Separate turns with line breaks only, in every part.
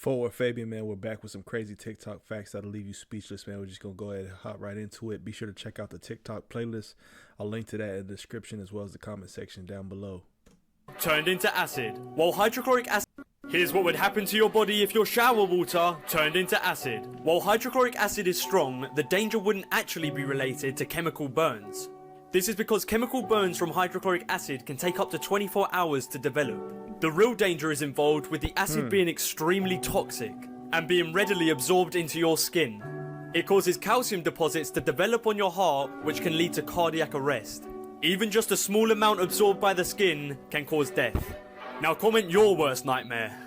Forward Fabian, man, we're back with some crazy TikTok facts that'll leave you speechless, man. We're just going to go ahead and hop right into it. Be sure to check out the TikTok playlist. I'll link to that in the description as well as the comment section down below.
Turned into acid. While hydrochloric acid... Here's what would happen to your body if your shower water turned into acid. While hydrochloric acid is strong, the danger wouldn't actually be related to chemical burns. This is because chemical burns from hydrochloric acid can take up to 24 hours to develop. The real danger is involved with the acid being extremely toxic and being readily absorbed into your skin. It causes calcium deposits to develop on your heart, which can lead to cardiac arrest. Even just a small amount absorbed by the skin can cause death. Now comment your worst nightmare.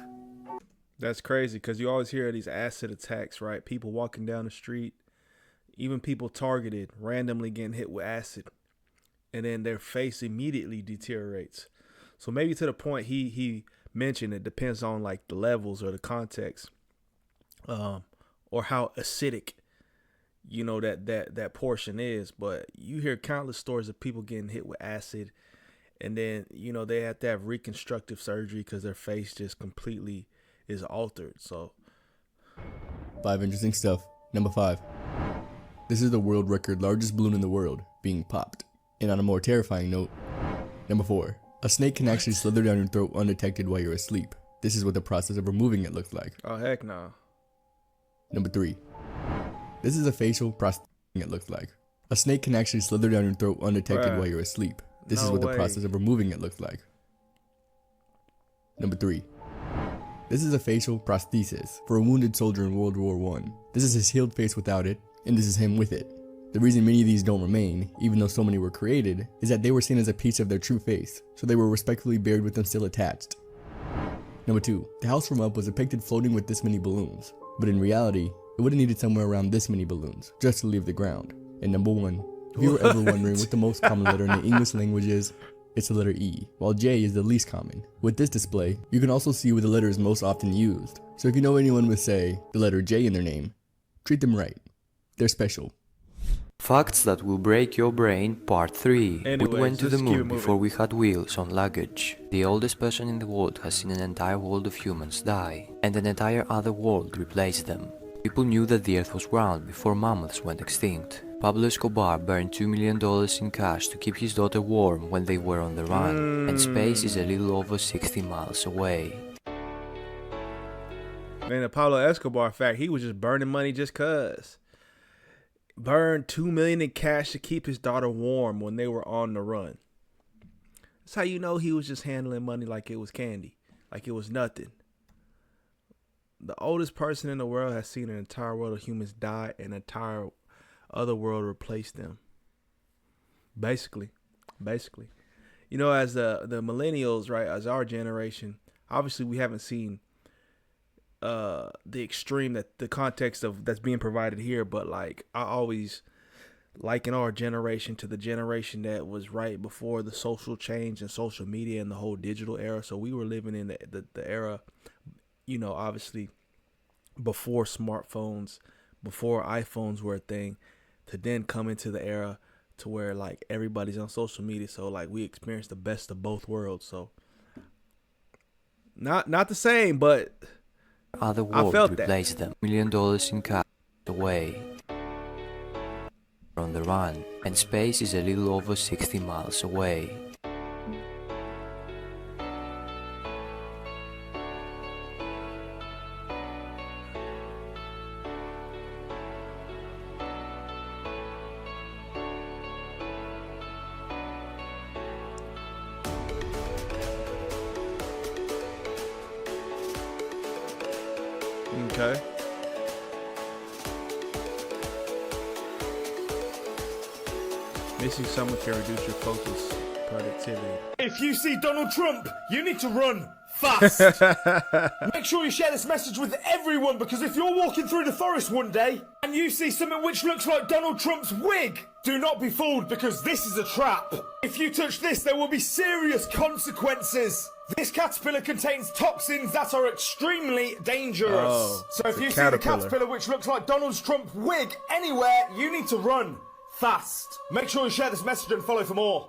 That's crazy because you always hear these acid attacks, right? People walking down the street, even people targeted, randomly getting hit with acid. And then their face immediately deteriorates. So maybe to the point he mentioned, it depends on like the levels or the context, or how acidic, you know, that portion is. But you hear countless stories of people getting hit with acid, and then, you know, they have to have reconstructive surgery because their face just completely is altered. So
5 interesting stuff. Number 5. This is the world record largest balloon in the world being popped. And on a more terrifying note, number 4. A snake can actually slither down your throat undetected while you're asleep. This is what the process of removing it looks like.
Oh, heck no.
Number 3. This is a facial prosthetic it looks like. A snake can actually slither down your throat undetected while you're asleep. This is what the process of removing it looks like. Number 3. This is a facial prosthesis for a wounded soldier in World War I. This is his healed face without it, and this is him with it. The reason many of these don't remain, even though so many were created, is that they were seen as a piece of their true face, so they were respectfully buried with them still attached. Number 2. The house from Up was depicted floating with this many balloons, but in reality, it would have needed somewhere around this many balloons, just to leave the ground. And number 1, if you were ever wondering what the most common letter in the English language is, it's the letter E, while J is the least common. With this display, you can also see where the letter is most often used, so if you know anyone with, say, the letter J in their name, treat them right. They're special.
Facts that will break your brain, part 3.
Anyways,
we went to the
let's keep
moon
it
before we had wheels on luggage. The oldest person in the world has seen an entire world of humans die, and an entire other world replace them. People knew that the earth was round before mammoths went extinct. Pablo Escobar burned $2 million in cash to keep his daughter warm when they were on the run, and space is a little over 60 miles away.
Man, the Pablo Escobar fact, he was just burning money just cuz. Burned $2 million in cash to keep his daughter warm when they were on the run. That's how you know he was just handling money like it was candy, like it was nothing. The oldest person in the world has seen an entire world of humans die and an entire other world replace them. Basically. You know, as the millennials, right, as our generation, obviously we haven't seen the extreme, that the context of that's being provided here, but like I always liken our generation to the generation that was right before the social change and social media and the whole digital era. So we were living in the era, you know, obviously before smartphones, before iPhones were a thing, to then come into the era to where like everybody's on social media. So like we experienced the best of both worlds. So not the same, but
Other
I
world
felt
replaced them. $1 million in cash away on the run, and space is a little over 60 miles away.
Okay. Missing someone can reduce your focus, productivity.
If you see Donald Trump, you need to run fast. Make sure you share this message with everyone, because if you're walking through the forest one day and you see something which looks like Donald Trump's wig, do not be fooled, because this is a trap. If you touch this, there will be serious consequences. This caterpillar contains toxins that are extremely dangerous.
Oh,
so if you see the caterpillar which looks like Donald Trump's wig anywhere, you need to run fast. Make sure you share this message and follow for more.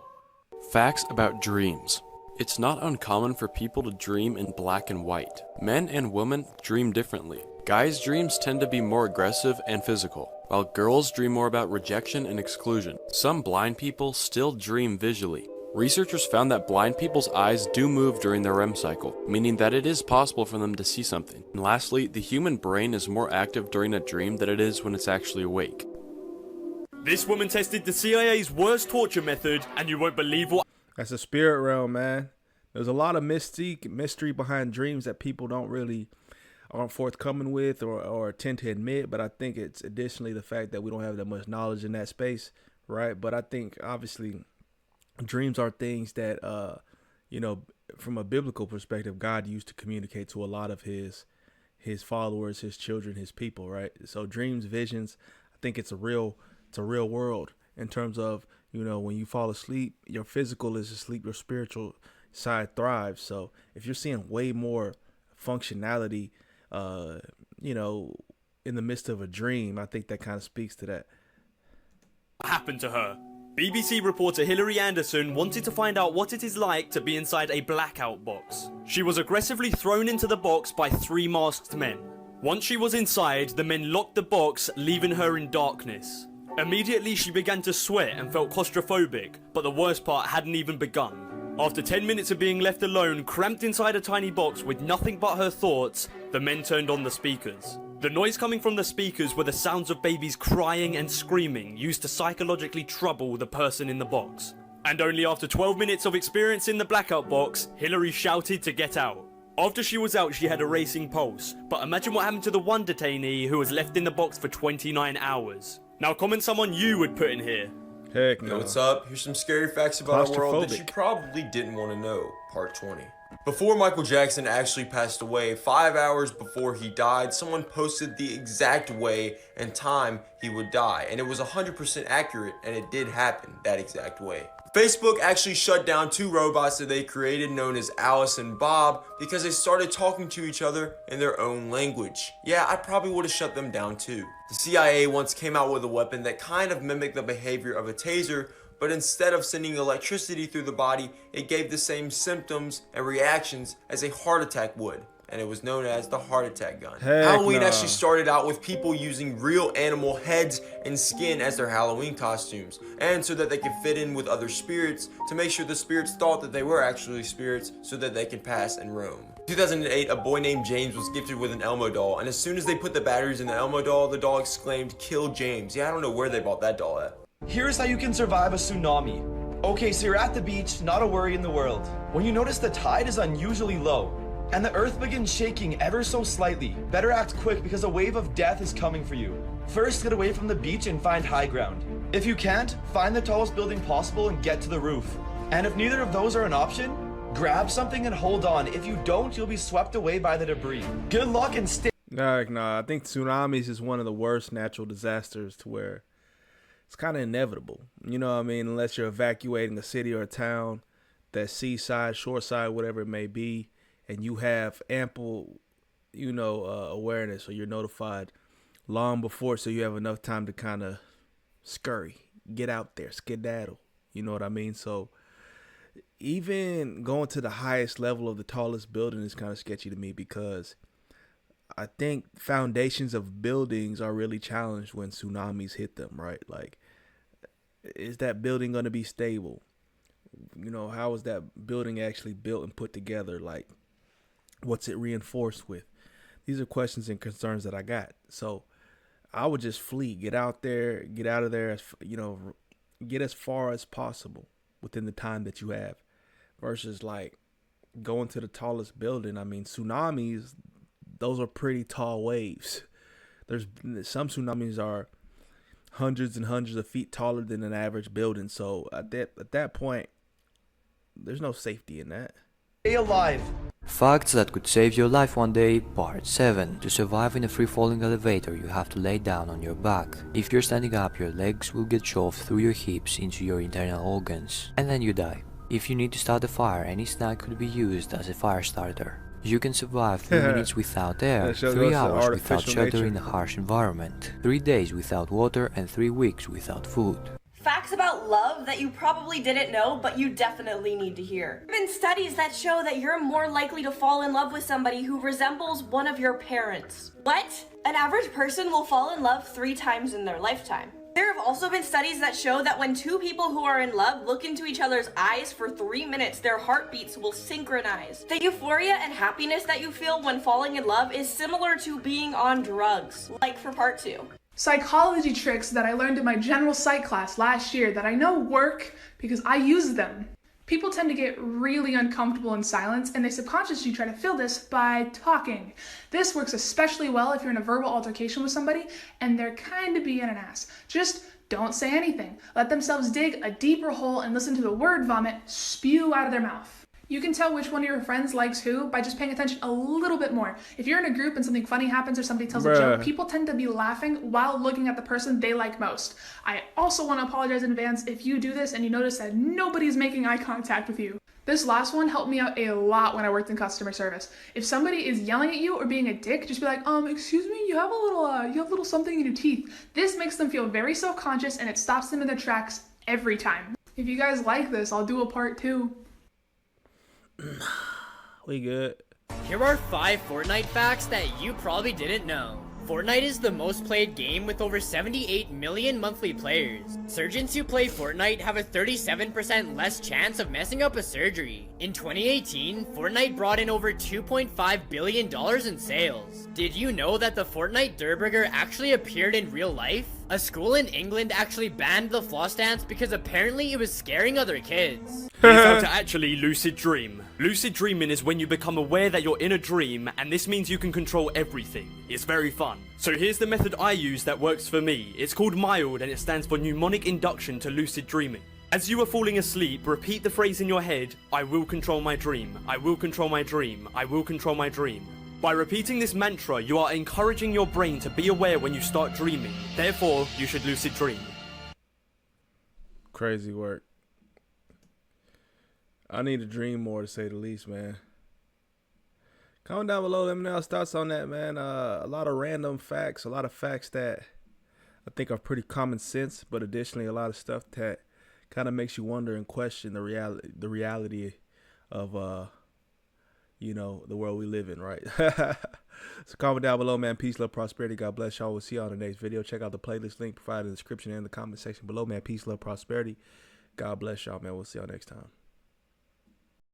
Facts about dreams. It's not uncommon for people to dream in black and white. Men and women dream differently. Guys' dreams tend to be more aggressive and physical, while girls dream more about rejection and exclusion. Some blind people still dream visually. Researchers found that blind people's eyes do move during their REM cycle, meaning that it is possible for them to see something. And lastly, the human brain is more active during a dream than it is when it's actually awake.
This woman tested the CIA's worst torture method, and you won't believe what.
That's a spirit realm, man. There's a lot of mystery behind dreams that people aren't forthcoming with or tend to admit, but I think it's additionally the fact that we don't have that much knowledge in that space, right? But I think obviously dreams are things that from a biblical perspective, God used to communicate to a lot of his followers, his children, his people, right? So dreams, visions, I think it's a real world in terms of, when you fall asleep, your physical is asleep, your spiritual side thrives. So if you're seeing way more functionality in the midst of a dream, I think that kind of speaks to that.
Happened to her. BBC reporter Hilary Anderson wanted to find out what it is like to be inside a blackout box. She was aggressively thrown into the box by 3 masked men. Once she was inside, the men locked the box, leaving her in darkness. Immediately she began to sweat and felt claustrophobic, but the worst part hadn't even begun. After 10 minutes of being left alone, cramped inside a tiny box with nothing but her thoughts, the men turned on the speakers. The noise coming from the speakers were the sounds of babies crying and screaming, used to psychologically trouble the person in the box. And only after 12 minutes of experience in the blackout box, Hilary shouted to get out. After she was out, she had a racing pulse, but imagine what happened to the one detainee who was left in the box for 29 hours. Now comment someone you would put in here.
Heck no.
Yo, what's up? Here's some scary facts about our world that you probably didn't want to know. Part 20. Before Michael Jackson actually passed away, 5 hours before he died, someone posted the exact way and time he would die. And it was 100% accurate, and it did happen that exact way. Facebook actually shut down 2 robots that they created known as Alice and Bob because they started talking to each other in their own language. Yeah, I probably would have shut them down too. The CIA once came out with a weapon that kind of mimicked the behavior of a taser, but instead of sending electricity through the body, it gave the same symptoms and reactions as a heart attack would. And it was known as the heart attack gun. Halloween actually started out with people using real animal heads and skin as their Halloween costumes, and so that they could fit in with other spirits to make sure the spirits thought that they were actually spirits so that they could pass and roam. In 2008, a boy named James was gifted with an Elmo doll, and as soon as they put the batteries in the Elmo doll, the doll exclaimed, "Kill James." Yeah, I don't know where they bought that doll at.
Here's how you can survive a tsunami. Okay, so you're at the beach, not a worry in the world. When you notice the tide is unusually low, and the earth begins shaking ever so slightly, better act quick because a wave of death is coming for you. First, get away from the beach and find high ground. If you can't, find the tallest building possible and get to the roof. And if neither of those are an option, grab something and hold on. If you don't, you'll be swept away by the debris. Good luck and stay.
No, I think tsunamis is one of the worst natural disasters to where it's kind of inevitable. You know what I mean? Unless you're evacuating a city or a town, that seaside, shoreside, whatever it may be, and you have ample, awareness, or you're notified long before, so you have enough time to kind of scurry, get out there, skedaddle. You know what I mean? So even going to the highest level of the tallest building is kind of sketchy to me, because I think foundations of buildings are really challenged when tsunamis hit them, right? Like, is that building going to be stable? How is that building actually built and put together? Like, what's it reinforced with? These are questions and concerns that I got. So I would just flee, get out there, get out of there, get as far as possible within the time that you have, versus like going to the tallest building. I mean, tsunamis, those are pretty tall waves. There's some tsunamis are hundreds and hundreds of feet taller than an average building. So at that point, there's no safety in that.
Stay alive.
Facts that could save your life one day, part 7. To survive in a free-falling elevator, you have to lay down on your back. If you're standing up, your legs will get shoved through your hips into your internal organs, and then you die. If you need to start a fire, any snack could be used as a fire starter. You can survive 3 minutes without air, 3 hours without shelter in a harsh environment, 3 days without water, and 3 weeks without food.
Facts about love that you probably didn't know, but you definitely need to hear. There have been studies that show that you're more likely to fall in love with somebody who resembles one of your parents. What? An average person will fall in love 3 times in their lifetime. There have also been studies that show that when 2 people who are in love look into each other's eyes for 3 minutes, their heartbeats will synchronize. The euphoria and happiness that you feel when falling in love is similar to being on drugs, like for part 2.
Psychology tricks that I learned in my general psych class last year that I know work because I use them. People tend to get really uncomfortable in silence, and they subconsciously try to fill this by talking. This works especially well if you're in a verbal altercation with somebody and they're kind of being an ass. Just don't say anything. Let themselves dig a deeper hole and listen to the word vomit spew out of their mouth. You can tell which one of your friends likes who by just paying attention a little bit more. If you're in a group and something funny happens or somebody tells a joke, people tend to be laughing while looking at the person they like most. I also want to apologize in advance if you do this and you notice that nobody's making eye contact with you. This last one helped me out a lot when I worked in customer service. If somebody is yelling at you or being a dick, just be like, excuse me, you have a little something in your teeth. This makes them feel very self-conscious and it stops them in their tracks every time. If you guys like this, I'll do a part 2.
We good.
Here are 5 Fortnite facts that you probably didn't know. Fortnite is the most played game with over 78 million monthly players. Surgeons who play Fortnite have a 37% less chance of messing up a surgery. In 2018, Fortnite brought in over $2.5 billion in sales. Did you know that the Fortnite Durburger actually appeared in real life? A school in England actually banned the floss dance because apparently it was scaring other kids.
Here's how to actually lucid dream. Lucid dreaming is when you become aware that you're in a dream, and this means you can control everything. It's very fun. So here's the method I use that works for me. It's called MILD and it stands for mnemonic induction to lucid dreaming. As you are falling asleep, repeat the phrase in your head, I will control my dream, I will control my dream, I will control my dream. By repeating this mantra, you are encouraging your brain to be aware when you start dreaming. Therefore, you should lucid dream.
Crazy work. I need to dream more, to say the least, man. Comment down below, let me know your thoughts on that, man. A lot of random facts, a lot of facts that I think are pretty common sense, but additionally a lot of stuff that kind of makes you wonder and question the reality of you know, the world we live in, right? So comment down below, man. Peace, love, prosperity. God bless y'all. We'll see y'all in the next video. Check out the playlist link provided in the description and the comment section below, man. Peace, love, prosperity. God bless y'all, man. We'll see y'all next time.